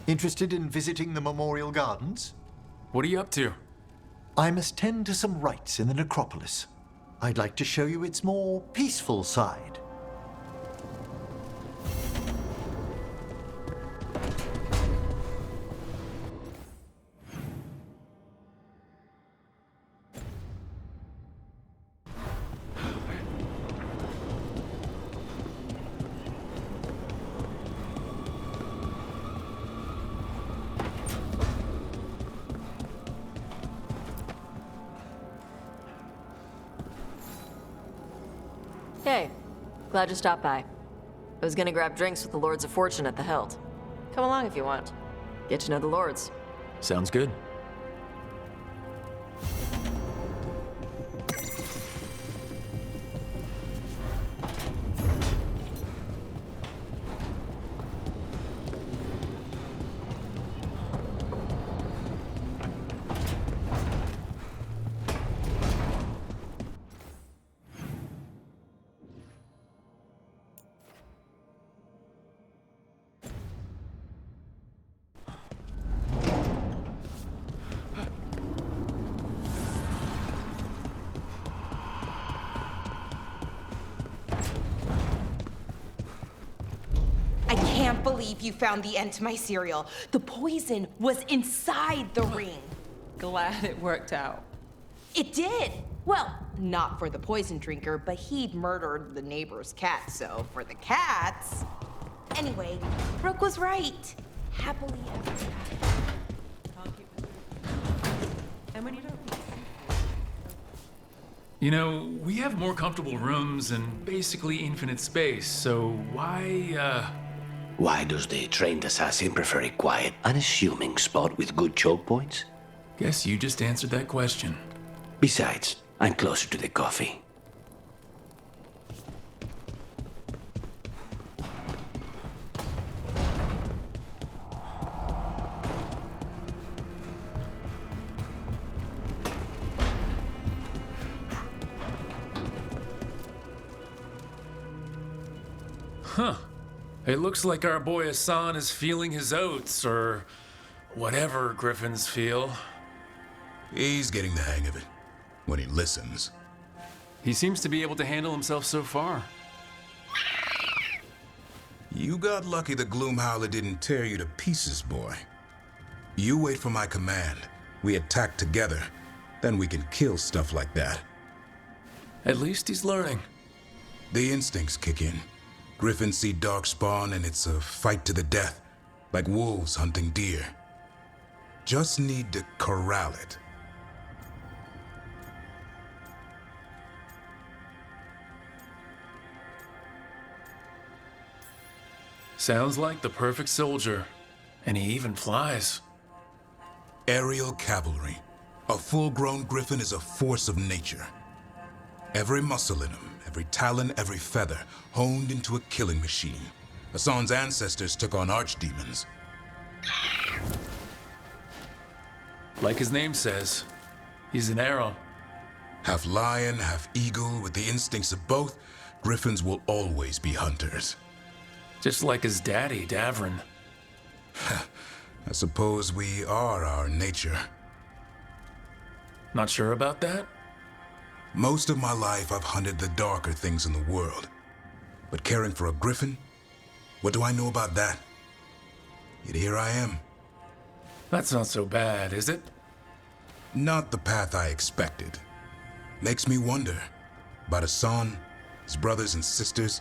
Interested in visiting the Memorial Gardens? What are you up to? I must tend to some rites in the necropolis. I'd like to show you its more peaceful side. Hey, glad you stopped by. I was gonna grab drinks with the Lords of Fortune at the Hilt. Come along if you want. Get to know the Lords. Sounds good. I can't believe you found the end to my cereal. The poison was inside the ring. Glad it worked out. It did. Well, not for the poison drinker, but he'd murdered the neighbor's cat, so for the cats. Anyway, Brooke was right. Happily ever after. And when you don't. You know, we have more comfortable rooms and basically infinite space, so Why does the trained assassin prefer a quiet, unassuming spot with good choke points? Guess you just answered that question. Besides, I'm closer to the coffee. Huh. It looks like our boy Hassan is feeling his oats, or whatever griffins feel. He's getting the hang of it when he listens. He seems to be able to handle himself so far. You got lucky the Gloomhowler didn't tear you to pieces, boy. You wait for my command. We attack together. Then we can kill stuff like that. At least he's learning. The instincts kick in. Griffins see darkspawn and it's a fight to the death, like wolves hunting deer. Just need to corral it. Sounds like the perfect soldier. And he even flies. Aerial cavalry. A full-grown griffin is a force of nature. Every muscle in him, every talon, every feather, honed into a killing machine. Hassan's ancestors took on archdemons. Like his name says, he's an arrow. Half lion, half eagle, with the instincts of both, griffins will always be hunters. Just like his daddy, Davrin. I suppose we are our nature. Not sure about that? Most of my life, I've hunted the darker things in the world. But caring for a griffin? What do I know about that? Yet here I am. That's not so bad, is it? Not the path I expected. Makes me wonder about Hassan, his brothers and sisters,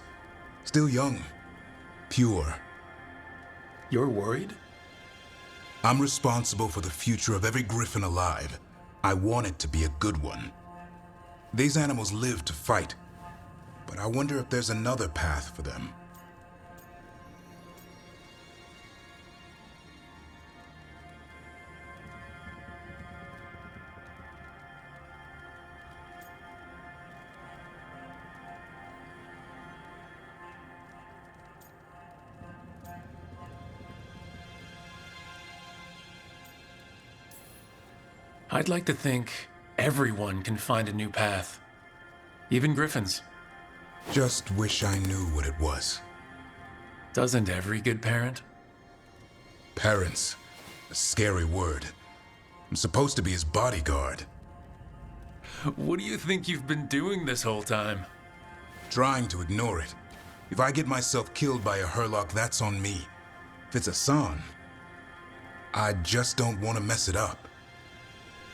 still young, pure. You're worried? I'm responsible for the future of every griffin alive. I want it to be a good one. These animals live to fight, but I wonder if there's another path for them. I'd like to think everyone can find a new path. Even griffins. Just wish I knew what it was. Doesn't every good parent? Parents. A scary word. I'm supposed to be his bodyguard. What do you think you've been doing this whole time? Trying to ignore it. If I get myself killed by a Herlock, that's on me. If it's Hassan, I just don't want to mess it up.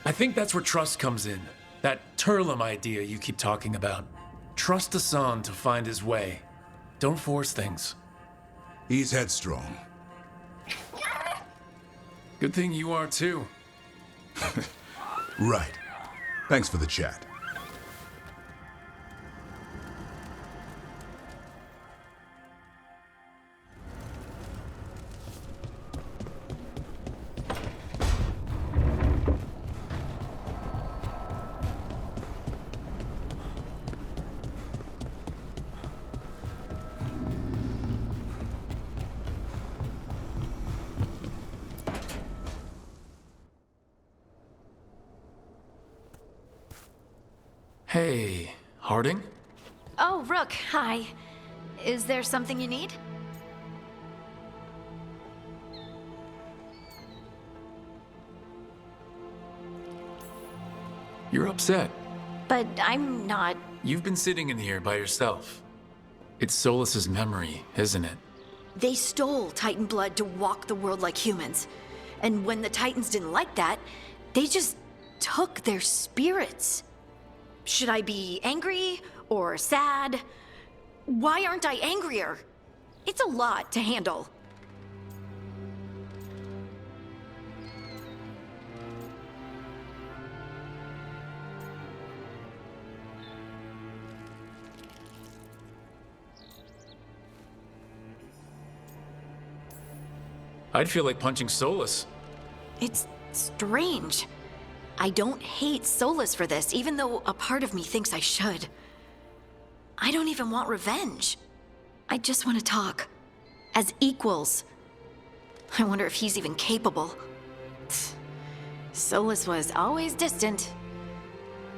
I think that's where trust comes in. That Turlum idea you keep talking about. Trust Hassan to find his way. Don't force things. He's headstrong. Good thing you are too. Right. Thanks for the chat. Hey, Harding? Oh, Rook, hi. Is there something you need? You're upset. But I'm not. You've been sitting in here by yourself. It's Solus's memory, isn't it? They stole Titan blood to walk the world like humans. And when the Titans didn't like that, they just took their spirits. Should I be angry or sad? Why aren't I angrier? It's a lot to handle. I'd feel like punching Solus. It's strange. I don't hate Solus for this, even though a part of me thinks I should. I don't even want revenge. I just want to talk. As equals. I wonder if he's even capable. Solus was always distant.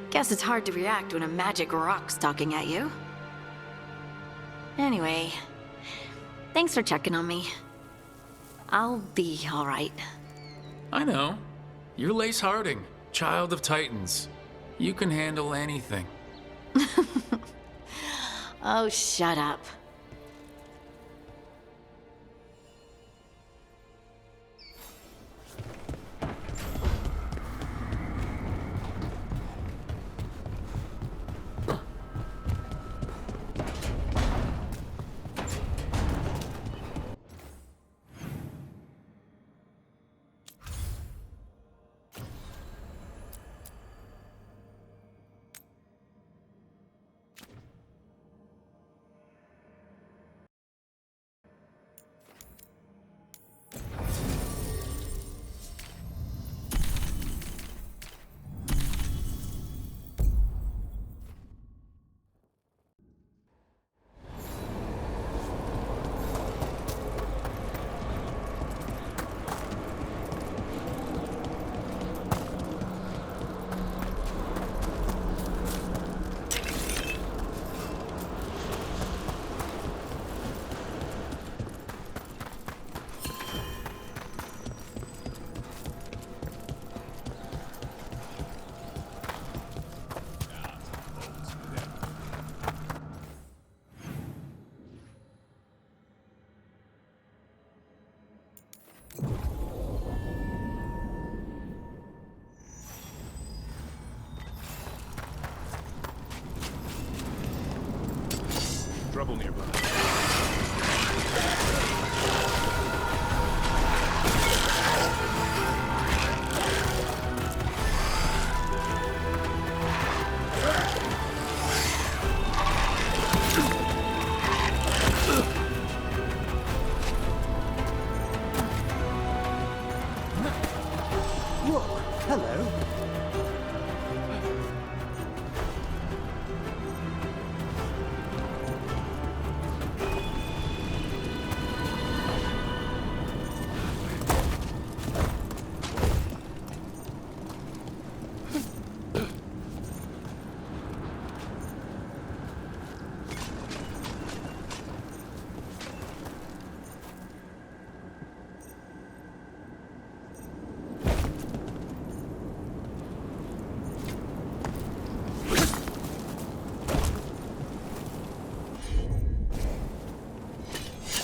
Guess it's hard to react when a magic rock's talking at you. Anyway, thanks for checking on me. I'll be all right. I know. You're Lace Harding, child of Titans. You can handle anything. Oh, shut up. Trouble nearby. Look, hello.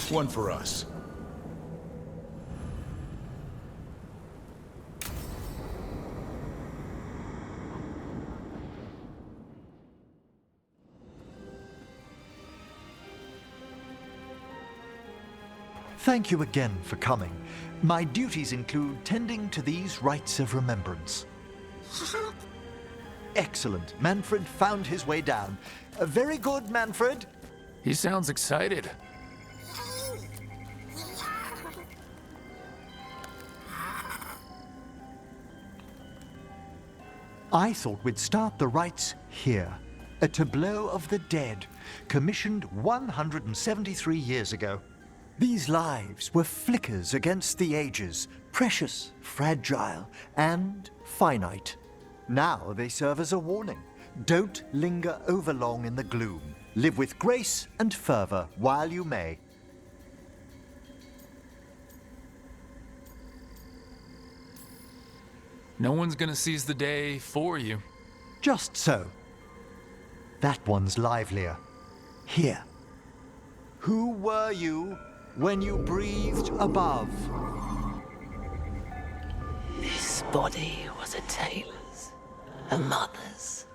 One for us. Thank you again for coming. My duties include tending to these rites of remembrance. Excellent. Manfred found his way down. Very good, Manfred. He sounds excited. I thought we'd start the rites here. A tableau of the dead, commissioned 173 years ago. These lives were flickers against the ages, precious, fragile, and finite. Now they serve as a warning. Don't linger overlong in the gloom. Live with grace and fervor while you may. No one's gonna seize the day for you. Just so. That one's livelier. Here. Who were you when you breathed above? This body was a tailor's, a mother's.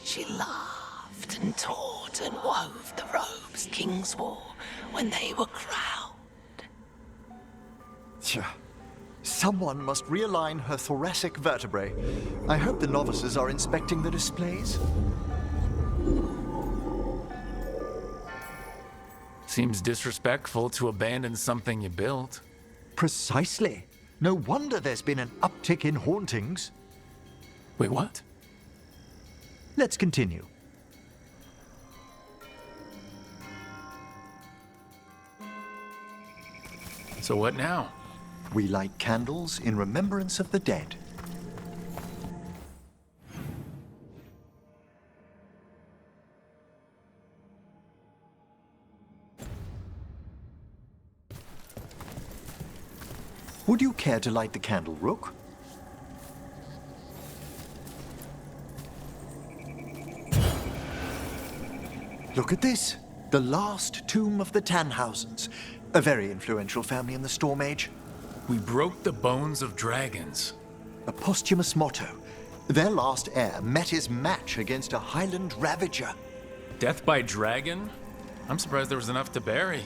She laughed and taught and wove the robes kings wore when they were crowned. Tch. Someone must realign her thoracic vertebrae. I hope the novices are inspecting the displays. Seems disrespectful to abandon something you built. Precisely. No wonder there's been an uptick in hauntings. Wait, what? Let's continue. So what now? We light candles in remembrance of the dead. Would you care to light the candle, Rook? Look at this. The last tomb of the Tannhausens. A very influential family in the Storm Age. We broke the bones of dragons. A posthumous motto. Their last heir met his match against a Highland Ravager. Death by dragon? I'm surprised there was enough to bury.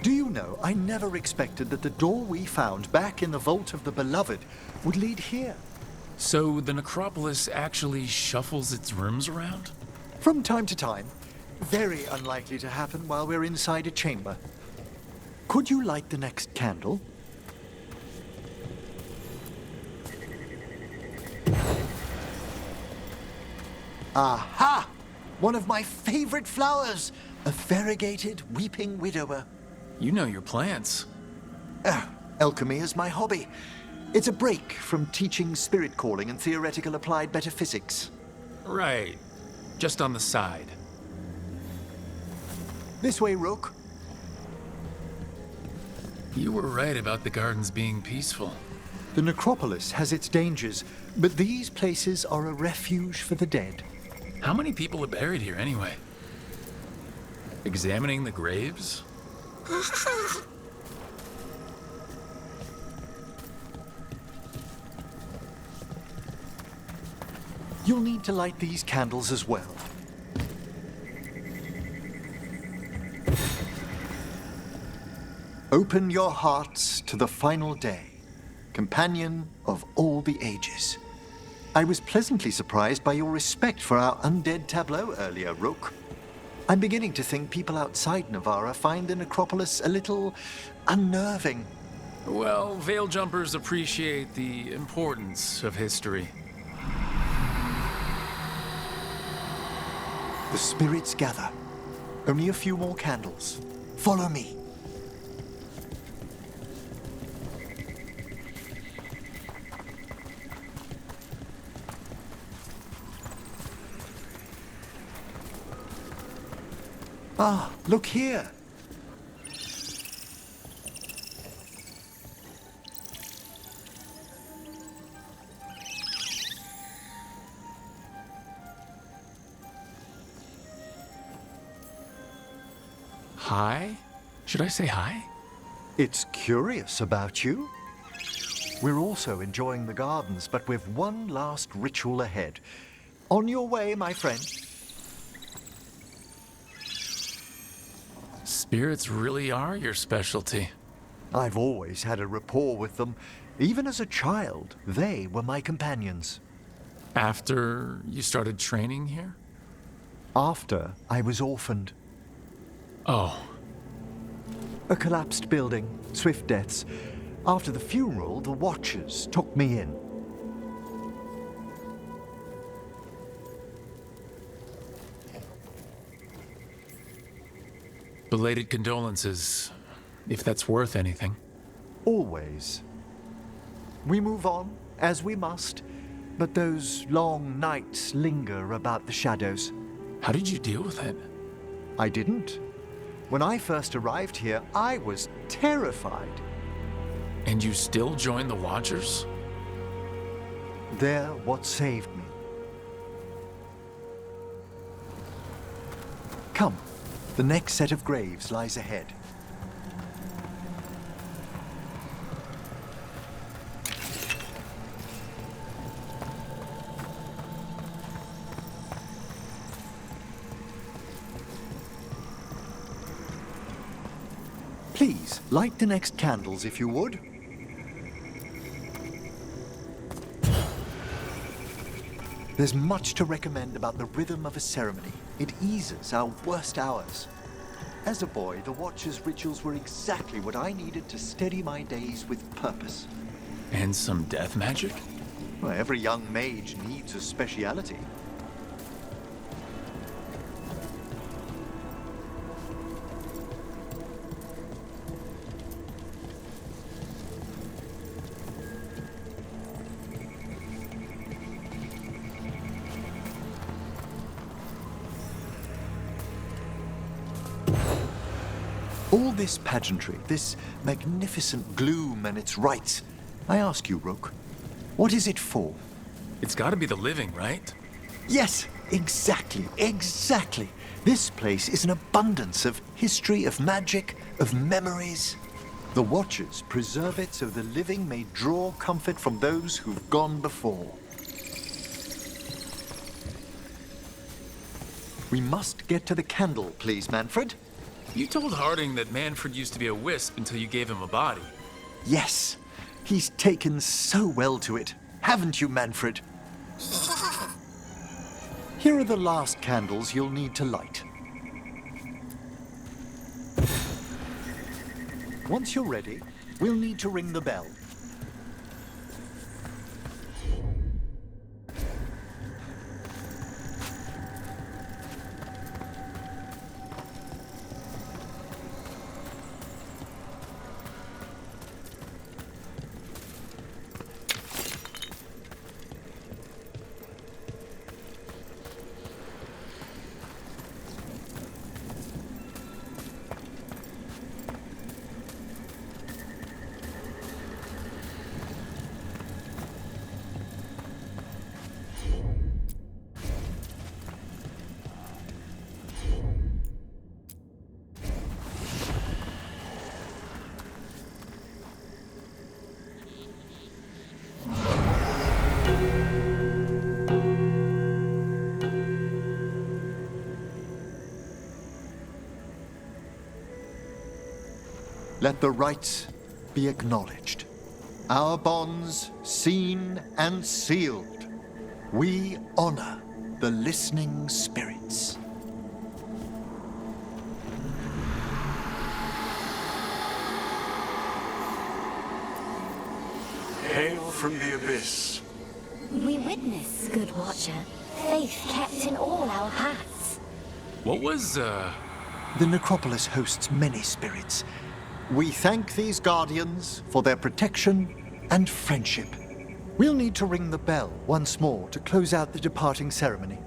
Do you know, I never expected that the door we found back in the Vault of the Beloved would lead here. So the necropolis actually shuffles its rooms around? From time to time. Very unlikely to happen while we're inside a chamber. Could you light the next candle? Aha! One of my favorite flowers! A variegated weeping widower. You know your plants. Alchemy is my hobby. It's a break from teaching spirit calling and theoretical applied metaphysics. Right. Just on the side. This way, Rook. You were right about the gardens being peaceful. The necropolis has its dangers, but these places are a refuge for the dead. How many people are buried here anyway? Examining the graves? You'll need to light these candles as well. Open your hearts to the final day, companion of all the ages. I was pleasantly surprised by your respect for our undead tableau earlier, Rook. I'm beginning to think people outside Navarra find the necropolis a little unnerving. Well, veil jumpers appreciate the importance of history. The spirits gather. Only a few more candles. Follow me. Ah, look here. Hi? Should I say hi? It's curious about you. We're also enjoying the gardens, but we've one last ritual ahead. On your way, my friend. Spirits really are your specialty. I've always had a rapport with them. Even as a child, they were my companions. After you started training here? After I was orphaned. Oh, A collapsed building, swift deaths. After the funeral, the Watchers took me in. belated condolences, if that's worth anything. Always. We move on, as we must, but those long nights linger about the shadows. How did you deal with it? I didn't. When I first arrived here, I was terrified. And you still joined the Watchers? They're what saved me. Come, the next set of graves lies ahead. Please, light the next candles if you would. There's much to recommend about the rhythm of a ceremony. It eases our worst hours. As a boy, the Watcher's rituals were exactly what I needed to steady my days with purpose. And some death magic? Well, every young mage needs a speciality. All this pageantry, this magnificent gloom and its rites. I ask you, Rook, what is it for? It's gotta be the living, right? Yes, exactly. This place is an abundance of history, of magic, of memories. The Watchers preserve it so the living may draw comfort from those who've gone before. We must get to the candle, please, Manfred. You told Harding that Manfred used to be a wisp until you gave him a body. Yes, he's taken so well to it. Haven't you, Manfred? Here are the last candles you'll need to light. Once you're ready, we'll need to ring the bell. Let the rites be acknowledged. Our bonds seen and sealed. We honor the listening spirits. Hail from the abyss. We witness, good Watcher, faith kept in all our paths. What was, The necropolis hosts many spirits. We thank these guardians for their protection and friendship. We'll need to ring the bell once more to close out the departing ceremony.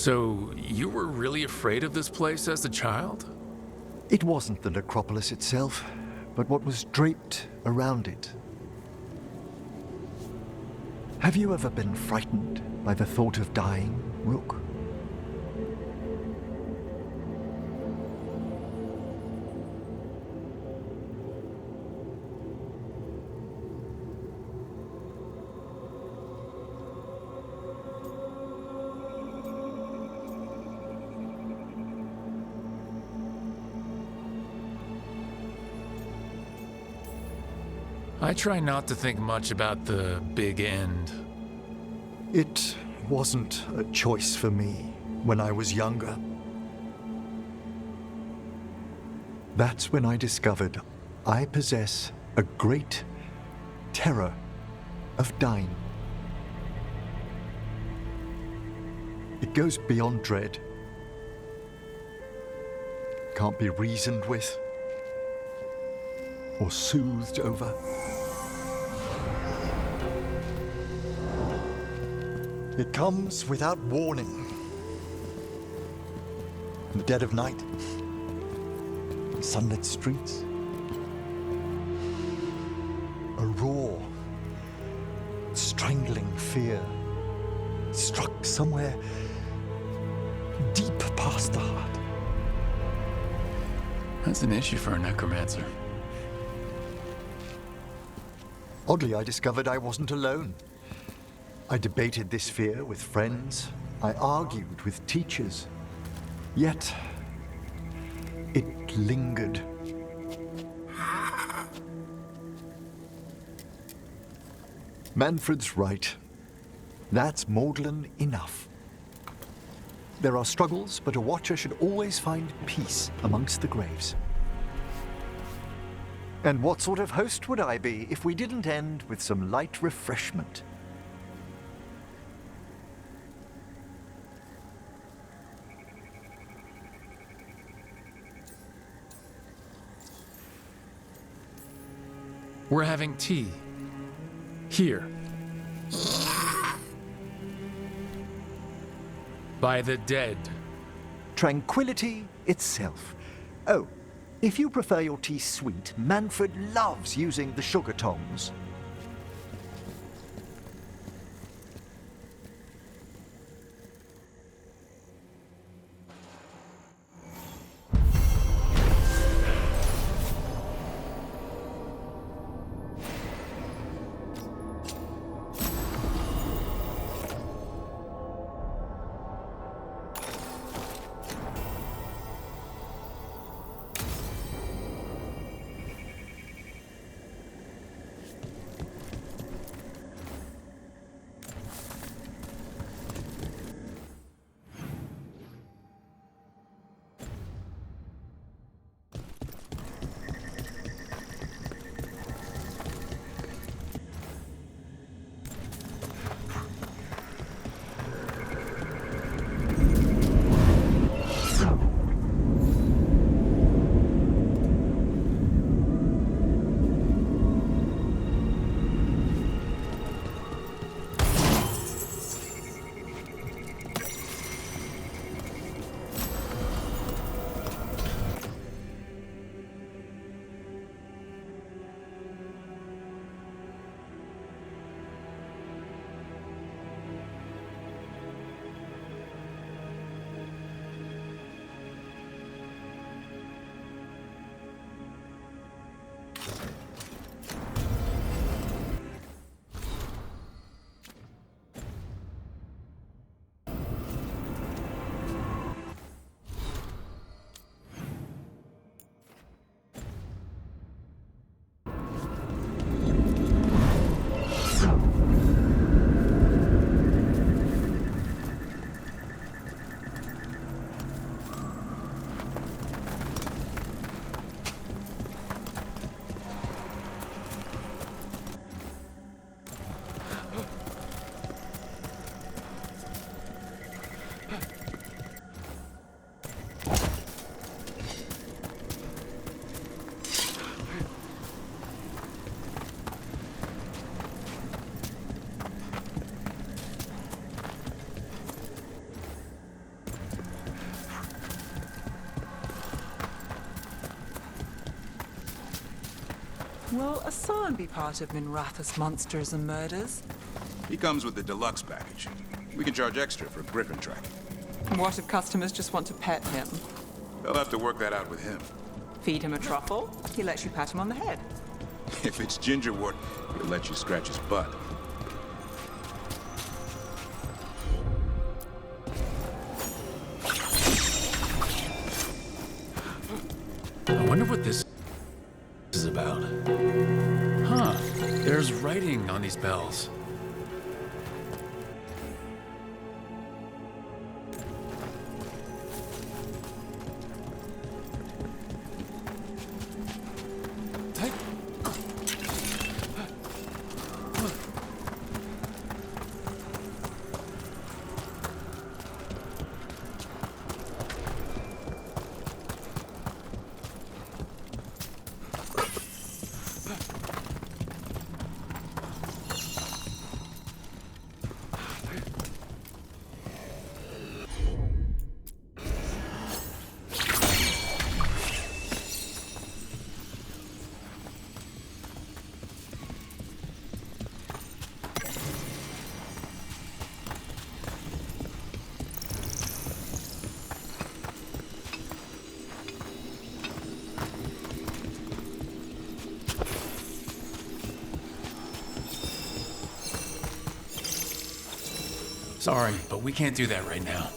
So, you were really afraid of this place as a child? It wasn't the necropolis itself, but what was draped around it. Have you ever been frightened by the thought of dying, Rook? I try not to think much about the big end. It wasn't a choice for me when I was younger. That's when I discovered I possess a great terror of dying. It goes beyond dread. Can't be reasoned with or soothed over. It comes without warning. In the dead of night, in sunlit streets, a raw, strangling fear struck somewhere deep past the heart. That's an issue for a necromancer. Oddly, I discovered I wasn't alone. I debated this fear with friends. I argued with teachers. Yet, it lingered. Manfred's right. That's maudlin enough. There are struggles, but a watcher should always find peace amongst the graves. And what sort of host would I be if we didn't end with some light refreshment? We're having tea. Here. By the dead. Tranquility itself. Oh, if you prefer your tea sweet, Manfred loves using the sugar tongs. Will Asan be part of Minratha's monsters and murders? He comes with the deluxe package. We can charge extra for griffin tracking. What if customers just want to pet him? They'll have to work that out with him. Feed him a truffle, he lets you pat him on the head. If it's Gingerwort, he'll let you scratch his butt. I wonder what this is about. Huh. There's writing on these bells. Sorry, but we can't do that right now.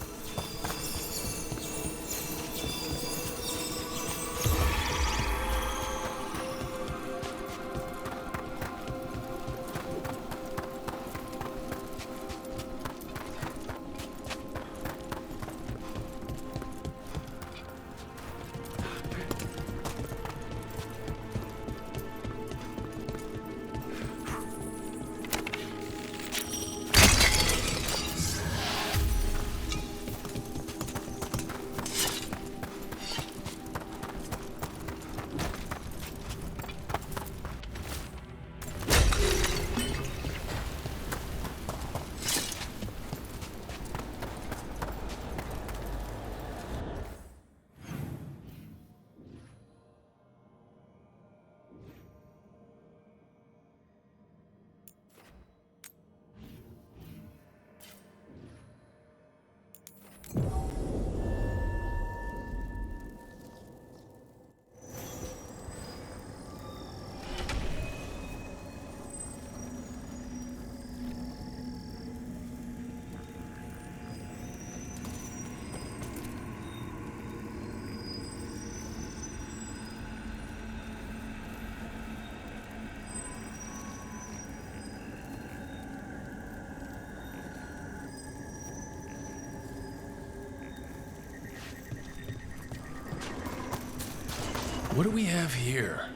What do we have here?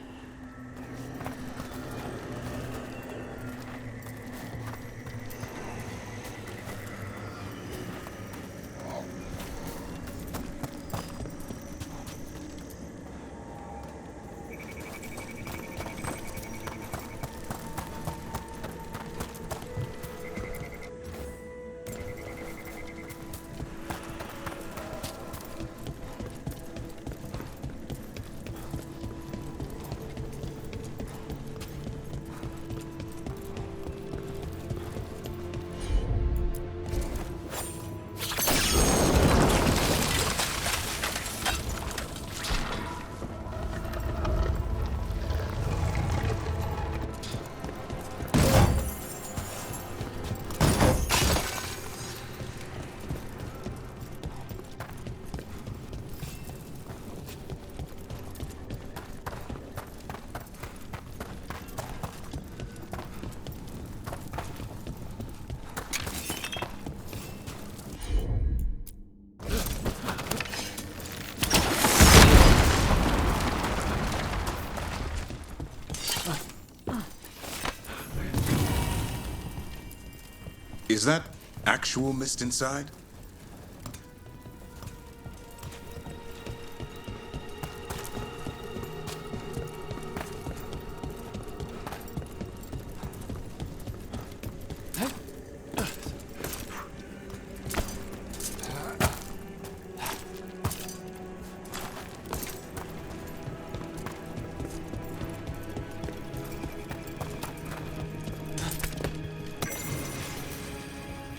Is that actual mist inside?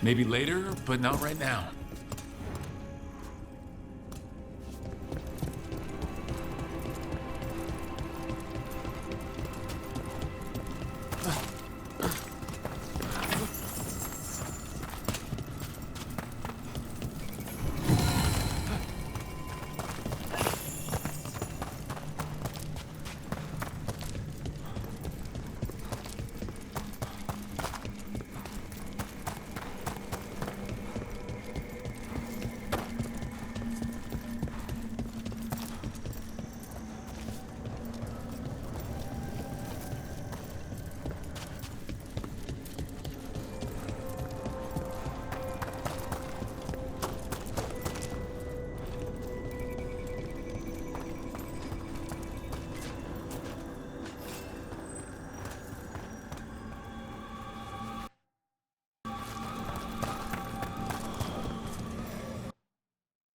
Maybe later, but not right now.